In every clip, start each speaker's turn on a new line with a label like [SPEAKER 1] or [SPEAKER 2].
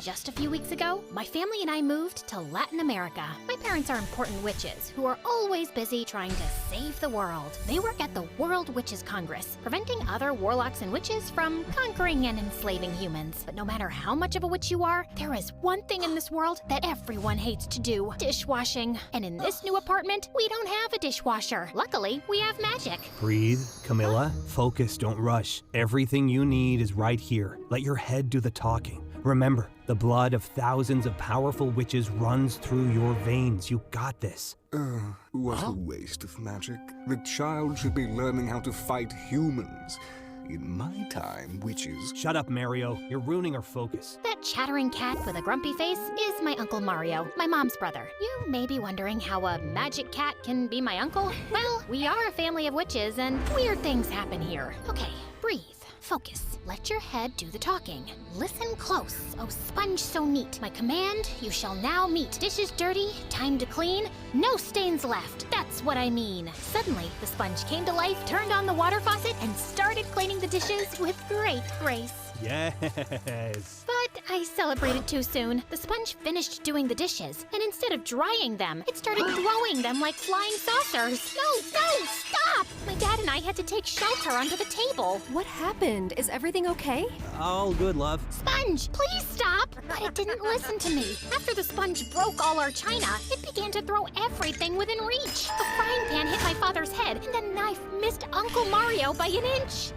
[SPEAKER 1] Just a few weeks ago, my family and I moved to Latin America. My parents are important witches who are always busy trying to save the world. They work at the World Witches Congress, preventing other warlocks and witches from conquering and enslaving humans. But no matter how much of a witch you are, there is one thing in this world that everyone hates to do: dishwashing. And in this new apartment, we don't have a dishwasher. Luckily, we have magic.
[SPEAKER 2] Breathe, Camilla. Focus, don't rush. Everything you need is right here. Let your head do the talking. Remember, the blood of thousands of powerful witches runs through your veins. You got this.
[SPEAKER 3] What a waste of magic. The child should be learning how to fight humans. In my time, witches...
[SPEAKER 2] Shut up, Mario. You're ruining our focus.
[SPEAKER 1] That chattering cat with a grumpy face is my Uncle Mario, my mom's brother. You may be wondering how a magic cat can be my uncle. Well, we are a family of witches and weird things happen here. Okay, breathe. Focus. Let your head do the talking. Listen close. Oh, sponge so neat. My command, you shall now meet. Dishes dirty, time to clean, no stains left. That's what I mean. Suddenly, the sponge came to life, turned on the water faucet, and started cleaning the dishes with great grace.
[SPEAKER 2] Yes.
[SPEAKER 1] But I celebrated too soon. The sponge finished doing the dishes, and instead of drying them, it started throwing them like flying saucers. No, stop! My dad and I had to take shelter under the table.
[SPEAKER 4] What happened? Is everything okay?
[SPEAKER 2] All good, love.
[SPEAKER 1] Sponge, please stop! But it didn't listen to me. After the sponge broke all our china, it began to throw everything within reach. A frying pan hit my father's head, and the knife missed Uncle Mario by an inch.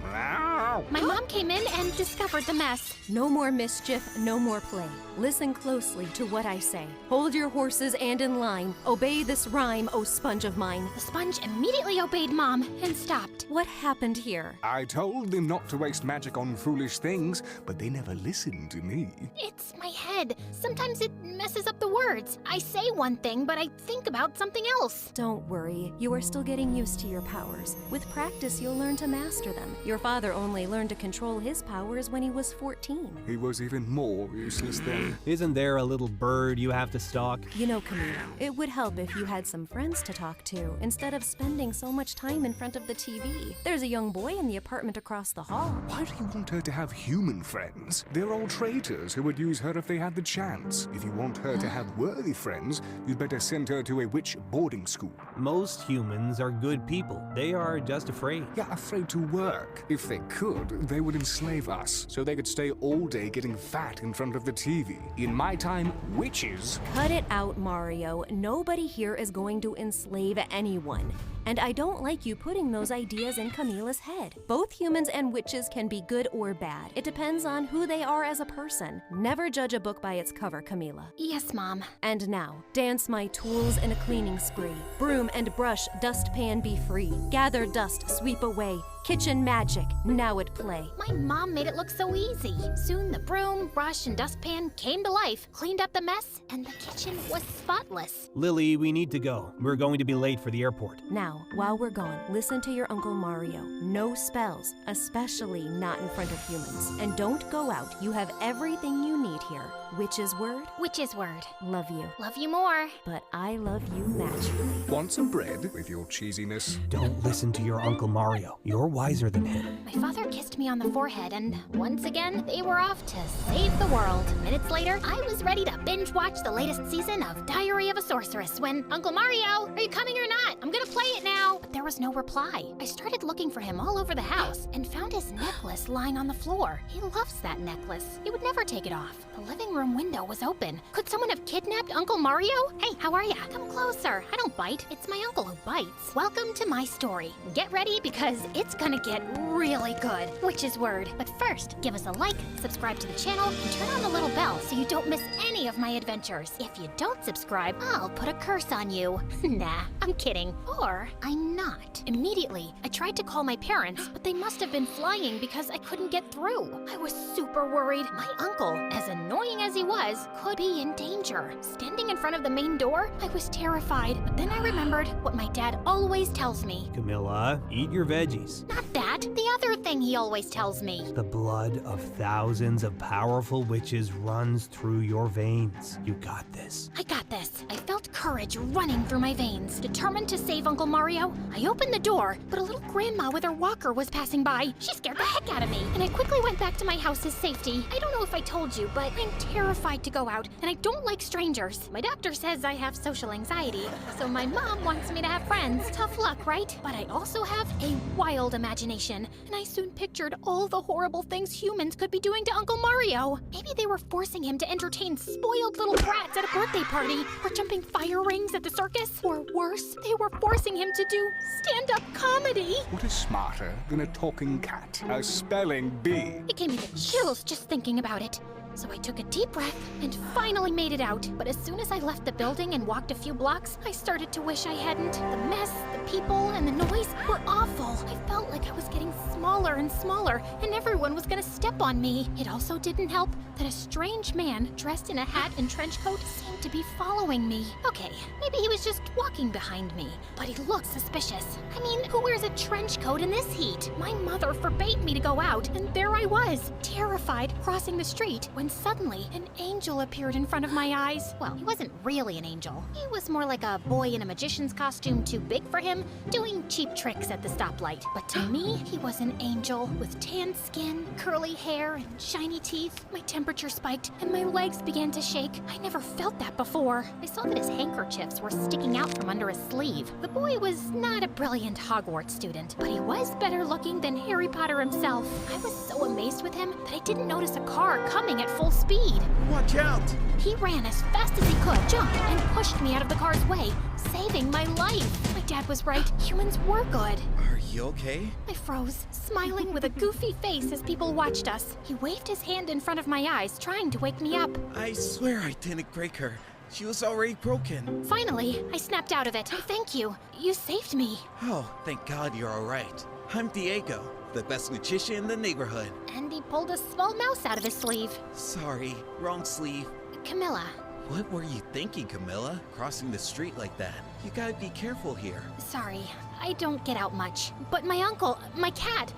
[SPEAKER 1] My mom came in and discovered the mess.
[SPEAKER 4] No more mischief, no more play. Listen closely to what I say. Hold your horses and in line. Obey this rhyme, O sponge of mine.
[SPEAKER 1] The sponge immediately obeyed Mom and stopped.
[SPEAKER 4] What happened here?
[SPEAKER 3] I told them not to waste magic on foolish things, but they never listened to me.
[SPEAKER 1] It's my head. Sometimes it messes up the words. I say one thing, but I think about something else.
[SPEAKER 4] Don't worry. You are still getting used to your powers. With practice, you'll learn to master them. Your father only learned to control his powers when he was 14.
[SPEAKER 3] He was even more useless then.
[SPEAKER 2] Isn't there a little bird you have to stalk?
[SPEAKER 4] You know, Camila, it would help if you had some friends to talk to instead of spending so much time in front of the TV. There's a young boy in the apartment across the hall.
[SPEAKER 3] Why do you want her to have human friends? They're all traitors who would use her if they had the chance. If you want her to have worthy friends, you'd better send her to a witch boarding school.
[SPEAKER 2] Most humans are good people. They are just afraid.
[SPEAKER 3] Yeah, afraid to work. If they could, they would enslave us, so they could stay all day getting fat in front of the TV. In my time, witches...
[SPEAKER 4] Cut it out, Mario. Nobody here is going to enslave anyone. And I don't like you putting those ideas in Camila's head. Both humans and witches can be good or bad. It depends on who they are as a person. Never judge a book by its cover, Camila.
[SPEAKER 1] Yes, Mom.
[SPEAKER 4] And now, dance my tools in a cleaning spree. Broom and brush, dustpan be free. Gather dust, sweep away. Kitchen magic, now at play.
[SPEAKER 1] My mom made it look so easy. Soon the broom, brush, and dustpan came to life, cleaned up the mess, and the kitchen was spotless.
[SPEAKER 2] Lily, we need to go. We're going to be late for the airport.
[SPEAKER 4] Now, while we're gone, listen to your Uncle Mario. No spells, especially not in front of humans. And don't go out. You have everything you need here. Witch's word?
[SPEAKER 1] Witch's word.
[SPEAKER 4] Love you.
[SPEAKER 1] Love you more.
[SPEAKER 4] But I love you magically.
[SPEAKER 3] Want some bread with your cheesiness?
[SPEAKER 2] Don't listen to your Uncle Mario. You're wiser than him.
[SPEAKER 1] My father kissed me on the forehead, and once again, they were off to save the world. Minutes later, I was ready to binge watch the latest season of Diary of a Sorceress when, Uncle Mario, are you coming or not? I'm gonna play it now. But there was no reply. I started looking for him all over the house and found his necklace lying on the floor. He loves that necklace. He would never take it off. The living room window was open. Could someone have kidnapped Uncle Mario? Hey, how are ya? Come closer. I don't bite. It's my uncle who bites. Welcome to my story. Get ready because it's gonna get really good. Witch's word. But first, give us a like, subscribe to the channel, and turn on the little bell so you don't miss any of my adventures. If you don't subscribe, I'll put a curse on you. Nah, I'm kidding. Or I'm not. Immediately, I tried to call my parents, but they must have been flying because I couldn't get through. I was super worried. My uncle, as annoying as he was, could be in danger. Standing in front of the main door, I was terrified, but then I remembered what my dad always tells me.
[SPEAKER 2] Camilla, eat your veggies.
[SPEAKER 1] Not that. The other thing he always tells me.
[SPEAKER 2] The blood of thousands of powerful witches runs through your veins. You got this.
[SPEAKER 1] I got this. I felt courage running through my veins. Determined to save Uncle Mario, I opened the door, but a little grandma with her walker was passing by. She scared the heck out of me, and I quickly went back to my house's safety. I don't know if I told you, but I'm terrified to go out, and I don't like strangers. My doctor says I have social anxiety, so my mom wants me to have friends. Tough luck, right? But I also have a wild imagination, and I soon pictured all the horrible things humans could be doing to Uncle Mario. Maybe they were forcing him to entertain spoiled little brats at a birthday party, or jumping fire rings at the circus, or worse, they were forcing him to do stand-up comedy.
[SPEAKER 3] What is smarter than a talking cat? A spelling bee.
[SPEAKER 1] It gave me the chills just thinking about it. So I took a deep breath and finally made it out. But as soon as I left the building and walked a few blocks, I started to wish I hadn't. The mess, the people, and the noise were awful. I felt like I was getting smaller and smaller, and everyone was gonna step on me. It also didn't help that a strange man dressed in a hat and trench coat seemed to be following me. Okay, maybe he was just walking behind me, but he looked suspicious. I mean, who wears a trench coat in this heat? My mother forbade me to go out, and there I was, terrified, crossing the street, when suddenly an angel appeared in front of my eyes. Well, he wasn't really an angel. He was more like a boy in a magician's costume too big for him, doing cheap tricks at the stoplight. But to me, he was an angel with tan skin, curly hair, and shiny teeth. My temperature spiked, and my legs began to shake. I never felt that before. I saw that his handkerchiefs were sticking out from under his sleeve. The boy was not a brilliant Hogwarts student, but he was better looking than Harry Potter himself. I was so amazed with him that I didn't notice a car coming at full speed.
[SPEAKER 5] Watch out!
[SPEAKER 1] He ran as fast as he could, jumped, and pushed me out of the car's way, saving my life. My dad was right. Humans were good.
[SPEAKER 5] Are you okay?
[SPEAKER 1] I froze, smiling with a goofy face as people watched us. He waved his hand in front of my eyes, trying to wake me up.
[SPEAKER 5] I swear I didn't break her. She was already broken.
[SPEAKER 1] Finally, I snapped out of it. Thank you. You saved me.
[SPEAKER 5] Oh, thank God you're alright. I'm Diego, the best magician in the neighborhood.
[SPEAKER 1] And he pulled a small mouse out of his sleeve.
[SPEAKER 5] Sorry, wrong sleeve.
[SPEAKER 1] Camilla.
[SPEAKER 5] What were you thinking, Camilla? Crossing the street like that. You gotta be careful here.
[SPEAKER 1] Sorry, I don't get out much. But my uncle, my cat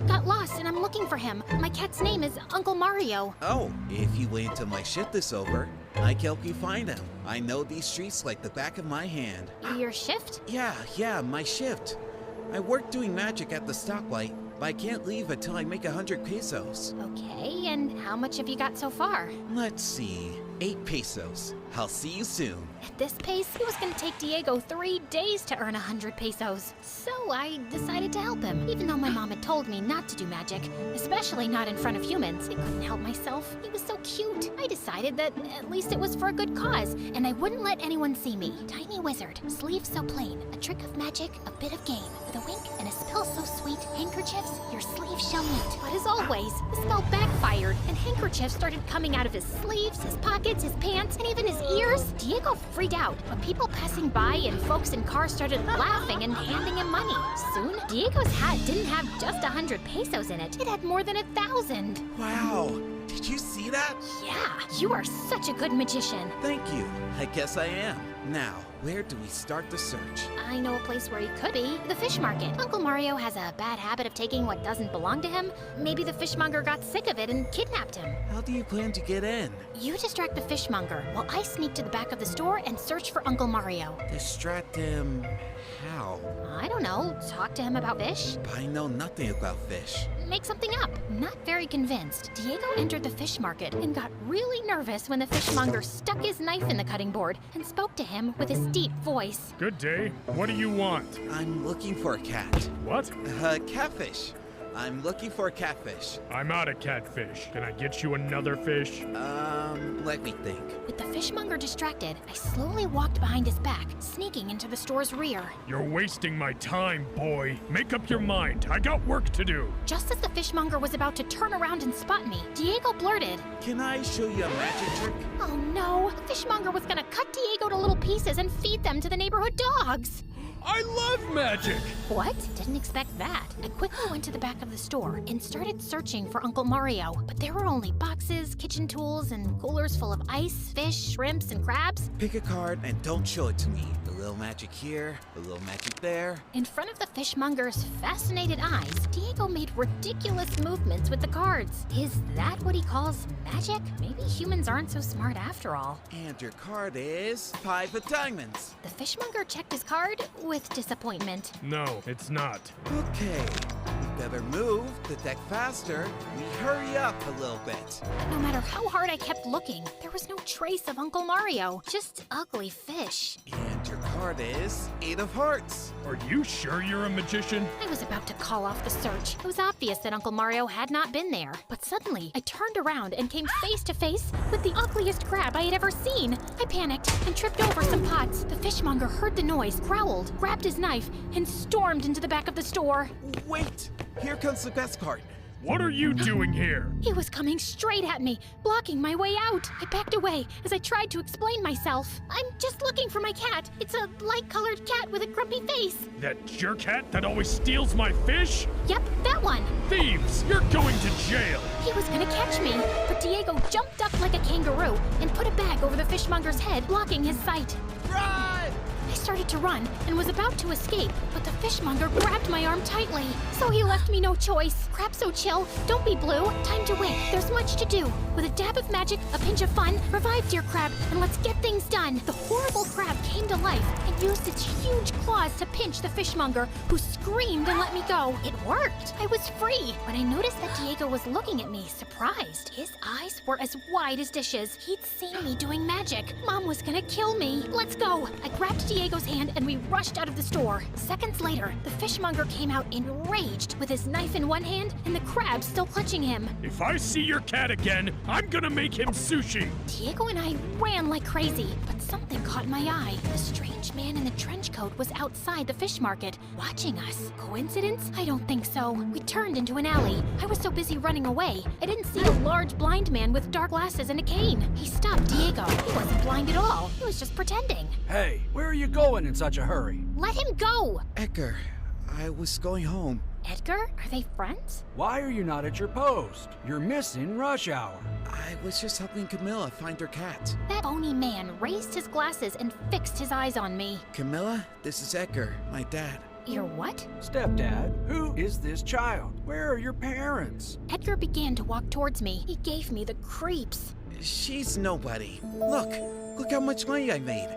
[SPEAKER 1] got lost and I'm looking for him. My cat's name is Uncle Mario.
[SPEAKER 5] Oh, if you wait until my shift is over, I can help you find him. I know these streets like the back of my hand.
[SPEAKER 1] Your shift?
[SPEAKER 5] Yeah, my shift. I work doing magic at the stoplight, but I can't leave until I make 100 pesos.
[SPEAKER 1] Okay, and how much have you got so far?
[SPEAKER 5] Let's see, 8 pesos. I'll see you soon.
[SPEAKER 1] At this pace, it was gonna take Diego 3 days to earn 100 pesos. So I decided to help him, even though my mom had told me not to do magic, especially not in front of humans. I couldn't help myself. He was so cute. I decided that at least it was for a good cause, and I wouldn't let anyone see me. Tiny wizard, sleeves so plain, a trick of magic, a bit of game. With a wink and a spell so sweet, handkerchiefs, your sleeves shall meet. But as always, the spell backfired, and handkerchiefs started coming out of his sleeves, his pockets, his pants, and even his ears. Diego freaked out, but people passing by and folks in cars started laughing and handing him money. Soon, Diego's hat didn't have just 100 pesos in it. It had more than 1,000.
[SPEAKER 5] Wow, did you see that?
[SPEAKER 1] Yeah, you are such a good magician.
[SPEAKER 5] Thank you. I guess I am. Now, where do we start the search?
[SPEAKER 1] I know a place where he could be. The fish market. Uncle Mario has a bad habit of taking what doesn't belong to him. Maybe the fishmonger got sick of it and kidnapped him.
[SPEAKER 5] How do you plan to get in?
[SPEAKER 1] You distract the fishmonger while I sneak to the back of the store and search for Uncle Mario.
[SPEAKER 5] Distract him... how?
[SPEAKER 1] I don't know. Talk to him about fish?
[SPEAKER 5] I know nothing about fish.
[SPEAKER 1] Make something up. Not very convinced. Diego entered the fish market and got really nervous when the fishmonger stuck his knife in the cutting board and spoke to him with his deep voice.
[SPEAKER 6] Good day. What do you want?
[SPEAKER 5] I'm looking for a cat.
[SPEAKER 6] What?
[SPEAKER 5] Catfish. I'm looking for a catfish.
[SPEAKER 6] I'm out of catfish. Can I get you another fish?
[SPEAKER 5] Let me think.
[SPEAKER 1] With the fishmonger distracted, I slowly walked behind his back, sneaking into the store's rear.
[SPEAKER 6] You're wasting my time, boy. Make up your mind. I got work to do.
[SPEAKER 1] Just as the fishmonger was about to turn around and spot me, Diego blurted,
[SPEAKER 5] Can I show you a magic trick?
[SPEAKER 1] "Oh no, the fishmonger was gonna cut Diego to little pieces and feed them to the neighborhood dogs."
[SPEAKER 6] I love magic!
[SPEAKER 1] What? Didn't expect that. I quickly went to the back of the store and started searching for Uncle Mario, but there were only boxes, kitchen tools, and coolers full of ice, fish, shrimps, and crabs.
[SPEAKER 5] Pick a card and don't show it to me. A little magic here, a little magic there.
[SPEAKER 1] In front of the fishmonger's fascinated eyes, Diego made ridiculous movements with the cards. Is that what he calls magic? Maybe humans aren't so smart after all.
[SPEAKER 5] And your card is 5 of diamonds.
[SPEAKER 1] The fishmonger checked his card with disappointment.
[SPEAKER 6] No, it's not.
[SPEAKER 5] Okay, we better move the deck faster. We hurry up a little bit.
[SPEAKER 1] But no matter how hard I kept looking, there was no trace of Uncle Mario. Just ugly fish.
[SPEAKER 5] And your card is 8 of hearts.
[SPEAKER 6] Are you sure you're a magician?
[SPEAKER 1] I was about to call off the search. It was obvious that Uncle Mario had not been there. But suddenly, I turned around and came face to face with the ugliest crab I had ever seen. I panicked and tripped over some pots. The fishmonger heard the noise, growled, grabbed his knife, and stormed into the back of the store.
[SPEAKER 5] Wait, here comes the best part.
[SPEAKER 6] What are you doing here?
[SPEAKER 1] He was coming straight at me, blocking my way out. I backed away as I tried to explain myself. I'm just looking for my cat. It's a light-colored cat with a grumpy face.
[SPEAKER 6] That jerk cat that always steals my fish?
[SPEAKER 1] Yep, that one.
[SPEAKER 6] Thieves! You're going to jail!
[SPEAKER 1] He was gonna catch me, but Diego jumped up like a kangaroo and put a bag over the fishmonger's head, blocking his sight.
[SPEAKER 5] Run!
[SPEAKER 1] I started to run and was about to escape, but the fishmonger grabbed my arm tightly. So he left me no choice. Crab so chill, don't be blue. Time to wait, there's much to do. With a dab of magic, a pinch of fun, revive dear crab, and let's get things done. The horrible crab came to life and used its huge claws to pinch the fishmonger, who screamed and let me go. It worked. I was free. When I noticed that Diego was looking at me, surprised. His eyes were as wide as dishes. He'd seen me doing magic. Mom was gonna kill me. Let's go. I grabbed Diego's hand and we rushed out of the store. Seconds later, the fishmonger came out enraged with his knife in one hand and the crab still clutching him.
[SPEAKER 6] If I see your cat again, I'm gonna make him sushi!
[SPEAKER 1] Diego and I ran like crazy, but something caught my eye. The strange man in the trench coat was outside the fish market, watching us. Coincidence? I don't think so. We turned into an alley. I was so busy running away, I didn't see a large blind man with dark glasses and a cane. He stopped Diego. He wasn't blind at all. He was just pretending.
[SPEAKER 7] Hey, where are you going in such a hurry?
[SPEAKER 1] Let him go!
[SPEAKER 5] Edgar, I was going home.
[SPEAKER 1] Edgar? Are they friends?
[SPEAKER 7] Why are you not at your post? You're missing rush hour.
[SPEAKER 5] I was just helping Camilla find her cat.
[SPEAKER 1] That bony man raised his glasses and fixed his eyes on me.
[SPEAKER 5] Camilla, this is Edgar, my dad.
[SPEAKER 1] Your what?
[SPEAKER 7] Stepdad, who is this child? Where are your parents?
[SPEAKER 1] Edgar began to walk towards me. He gave me the creeps.
[SPEAKER 5] She's nobody. Look how much money I made.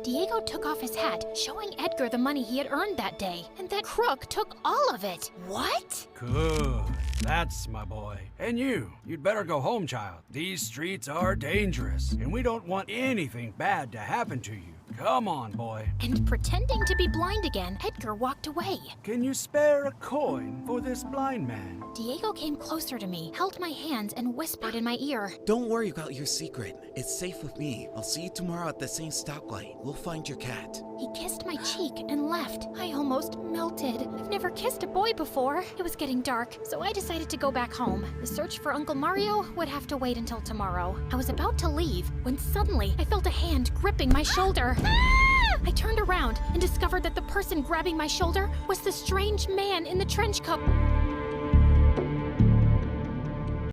[SPEAKER 1] Diego took off his hat, showing Edgar the money he had earned that day, and that crook took all of it. What?
[SPEAKER 7] Good. That's my boy. And you'd better go home, child. These streets are dangerous, and we don't want anything bad to happen to you. Come on, boy.
[SPEAKER 1] And pretending to be blind again, Edgar walked away.
[SPEAKER 7] Can you spare a coin for this blind man?
[SPEAKER 1] Diego came closer to me, held my hands, and whispered in my ear.
[SPEAKER 5] Don't worry about your secret. It's safe with me. I'll see you tomorrow at the same stoplight. We'll find your cat.
[SPEAKER 1] He kissed my cheek and left. I almost melted. I've never kissed a boy before. It was getting dark, so I decided to go back home. The search for Uncle Mario would have to wait until tomorrow. I was about to leave when suddenly I felt a hand gripping my shoulder. I turned around and discovered that the person grabbing my shoulder was the strange man in the trench coat.